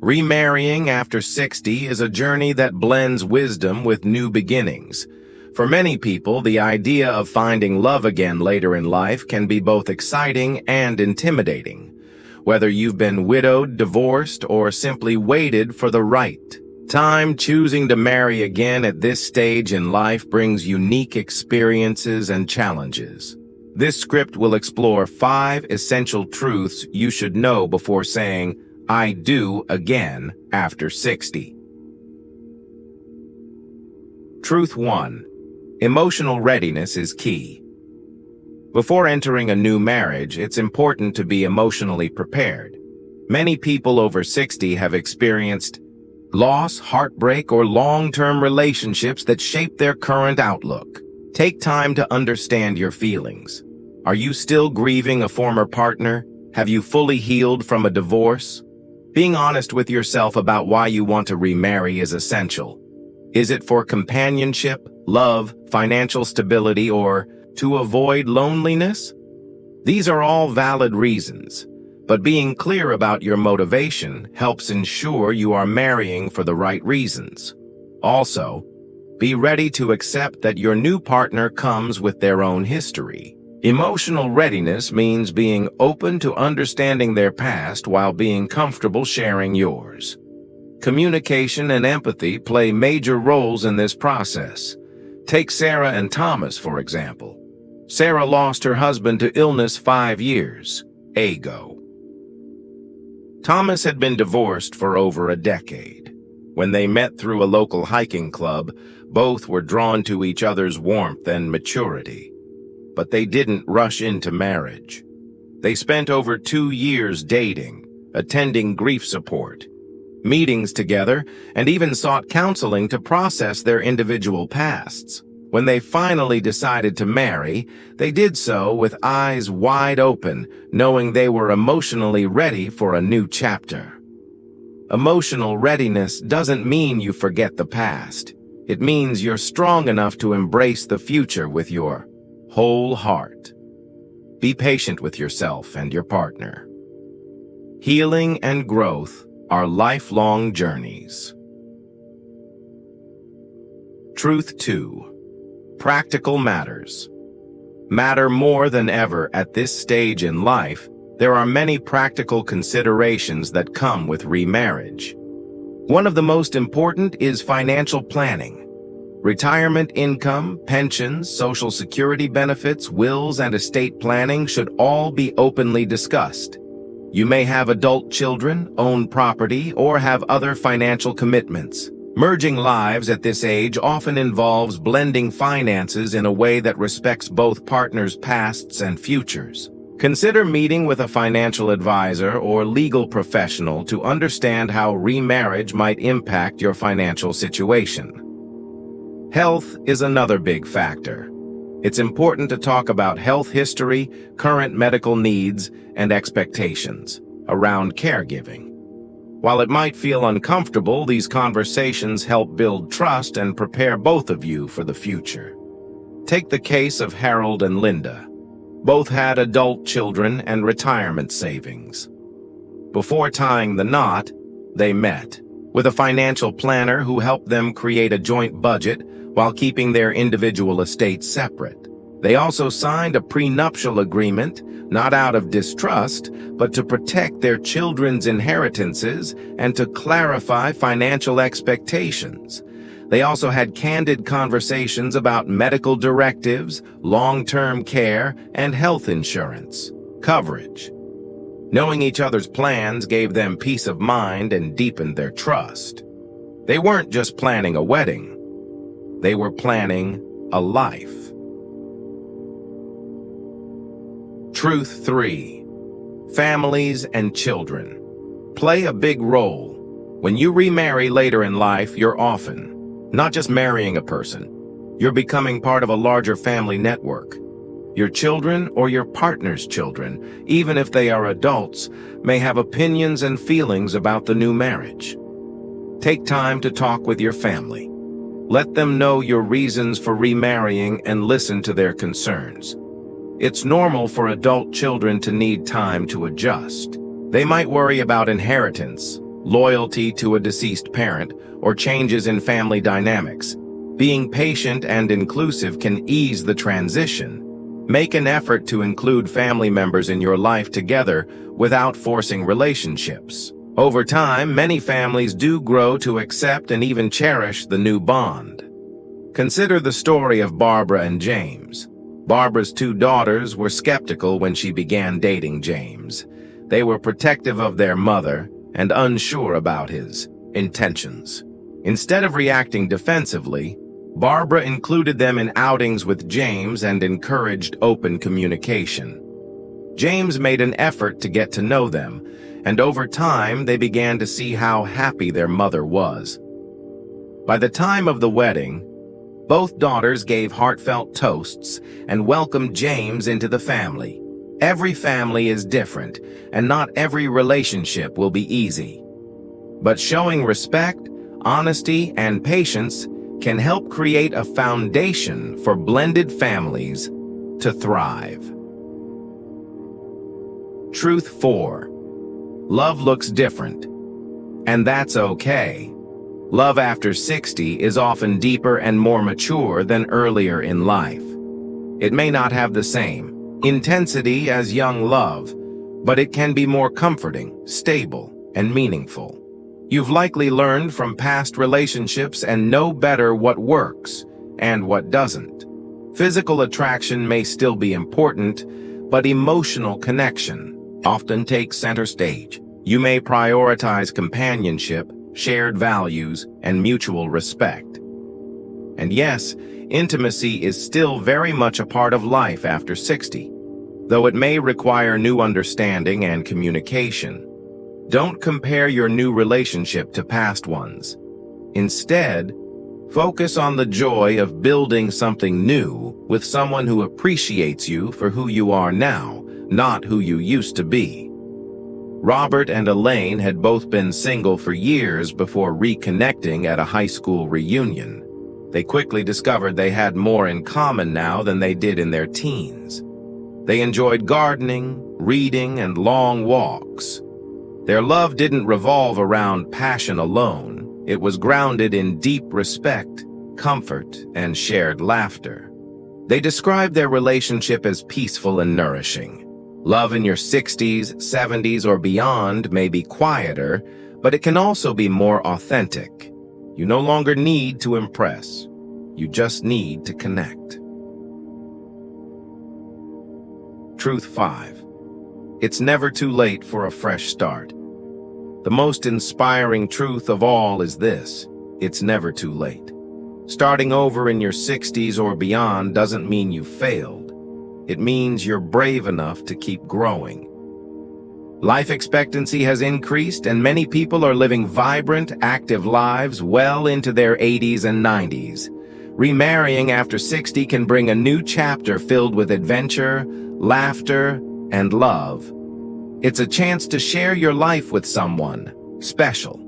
Remarrying after 60 is a journey that blends wisdom with new beginnings. For many people, the idea of finding love again later in life can be both exciting and intimidating. Whether you've been widowed, divorced, or simply waited for the right time, choosing to marry again at this stage in life brings unique experiences and challenges. This script will explore 5 essential truths you should know before saying, "I do" again after 60. Truth 1. Emotional readiness is key. Before entering a new marriage, it's important to be emotionally prepared. Many people over 60 have experienced loss, heartbreak, or long-term relationships that shape their current outlook. Take time to understand your feelings. Are you still grieving a former partner? Have you fully healed from a divorce? Being honest with yourself about why you want to remarry is essential. Is it for companionship, love, financial stability, or to avoid loneliness? These are all valid reasons, but being clear about your motivation helps ensure you are marrying for the right reasons. Also, be ready to accept that your new partner comes with their own history. Emotional readiness means being open to understanding their past while being comfortable sharing yours. Communication and empathy play major roles in this process. Take Sarah and Thomas, for example. Sarah lost her husband to illness 5 years ago. Thomas had been divorced for over a decade. When they met through a local hiking club, both were drawn to each other's warmth and maturity. But they didn't rush into marriage. They spent over 2 years dating, attending grief support, meetings together, and even sought counseling to process their individual pasts. When they finally decided to marry, they did so with eyes wide open, knowing they were emotionally ready for a new chapter. Emotional readiness doesn't mean you forget the past. It means you're strong enough to embrace the future with your whole heart. Be patient with yourself and your partner. Healing and growth are lifelong journeys. Truth 2. Practical matters matter more than ever at this stage in life. There are many practical considerations that come with remarriage. One of the most important is financial planning. Retirement income, pensions, Social Security benefits, wills, and estate planning should all be openly discussed. You may have adult children, own property, or have other financial commitments. Merging lives at this age often involves blending finances in a way that respects both partners' pasts and futures. Consider meeting with a financial advisor or legal professional to understand how remarriage might impact your financial situation. Health is another big factor. It's important to talk about health history, current medical needs, and expectations around caregiving. While it might feel uncomfortable, these conversations help build trust and prepare both of you for the future. Take the case of Harold and Linda. Both had adult children and retirement savings. Before tying the knot, they met with a financial planner who helped them create a joint budget while keeping their individual estates separate. They also signed a prenuptial agreement, not out of distrust, but to protect their children's inheritances and to clarify financial expectations. They also had candid conversations about medical directives, long-term care, and health insurance coverage. Knowing each other's plans gave them peace of mind and deepened their trust. They weren't just planning a wedding. They were planning a life. Truth 3. Families and children play a big role. When you remarry later in life, you're often not just marrying a person. You're becoming part of a larger family network. Your children or your partner's children, even if they are adults, may have opinions and feelings about the new marriage. Take time to talk with your family. Let them know your reasons for remarrying and listen to their concerns. It's normal for adult children to need time to adjust. They might worry about inheritance, loyalty to a deceased parent, or changes in family dynamics. Being patient and inclusive can ease the transition. Make an effort to include family members in your life together without forcing relationships. Over time, many families do grow to accept and even cherish the new bond. Consider the story of Barbara and James. Barbara's 2 daughters were skeptical when she began dating James. They were protective of their mother and unsure about his intentions. Instead of reacting defensively, Barbara included them in outings with James and encouraged open communication. James made an effort to get to know them, and over time they began to see how happy their mother was. By the time of the wedding, both daughters gave heartfelt toasts and welcomed James into the family. Every family is different, and not every relationship will be easy. But showing respect, honesty, and patience can help create a foundation for blended families to thrive. Truth 4. Love looks different, and that's okay. Love after 60 is often deeper and more mature than earlier in life. It may not have the same intensity as young love, but it can be more comforting, stable, and meaningful. You've likely learned from past relationships and know better what works and what doesn't. Physical attraction may still be important, but emotional connection often takes center stage. You may prioritize companionship, shared values, and mutual respect. And yes, intimacy is still very much a part of life after 60, though it may require new understanding and communication. Don't compare your new relationship to past ones. Instead, focus on the joy of building something new with someone who appreciates you for who you are now, not who you used to be. Robert and Elaine had both been single for years before reconnecting at a high school reunion. They quickly discovered they had more in common now than they did in their teens. They enjoyed gardening, reading, and long walks. Their love didn't revolve around passion alone. It was grounded in deep respect, comfort, and shared laughter. They described their relationship as peaceful and nourishing. Love in your 60s, 70s, or beyond may be quieter, but it can also be more authentic. You no longer need to impress. You just need to connect. Truth 5. It's never too late for a fresh start. The most inspiring truth of all is this: it's never too late. Starting over in your 60s or beyond doesn't mean you failed. It means you're brave enough to keep growing. Life expectancy has increased, and many people are living vibrant, active lives well into their 80s and 90s. Remarrying after 60 can bring a new chapter filled with adventure, laughter, and love. It's a chance to share your life with someone special,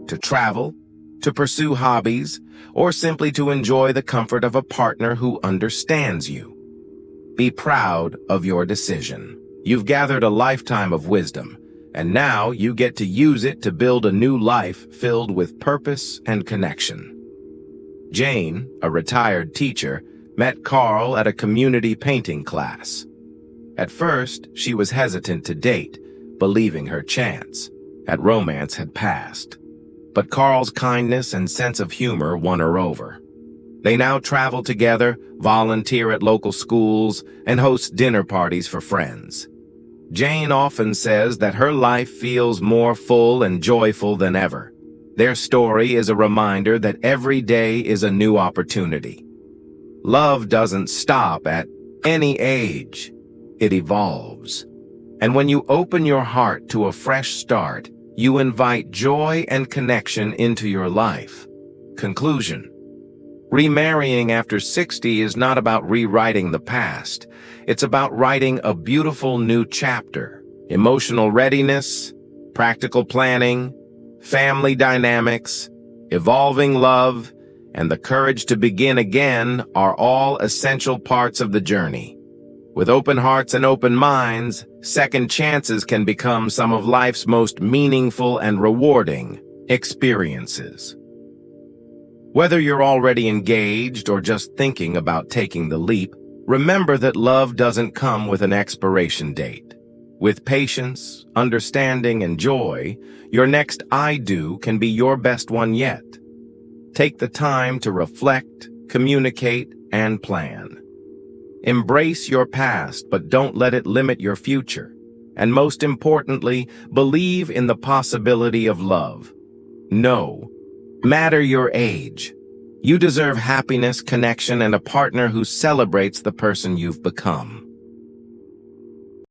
to travel, to pursue hobbies, or simply to enjoy the comfort of a partner who understands you. Be proud of your decision. You've gathered a lifetime of wisdom, and now you get to use it to build a new life filled with purpose and connection. Jane, a retired teacher, met Carl at a community painting class. At first, she was hesitant to date, believing her chance at romance had passed. But Carl's kindness and sense of humor won her over. They now travel together, volunteer at local schools, and host dinner parties for friends. Jane often says that her life feels more full and joyful than ever. Their story is a reminder that every day is a new opportunity. Love doesn't stop at any age. It evolves. And when you open your heart to a fresh start, you invite joy and connection into your life. Conclusion. Remarrying after 60 is not about rewriting the past. It's about writing a beautiful new chapter. Emotional readiness, practical planning, family dynamics, evolving love, and the courage to begin again are all essential parts of the journey. With open hearts and open minds, Second chances can become some of life's most meaningful and rewarding experiences. Whether you're already engaged or just thinking about taking the leap, remember that love doesn't come with an expiration date. With patience, understanding, and joy, your next I do can be your best one yet. Take the time to reflect, communicate, and plan. Embrace your past, but don't let it limit your future. And most importantly, believe in the possibility of love. No matter your age, you deserve happiness, connection, and a partner who celebrates the person you've become.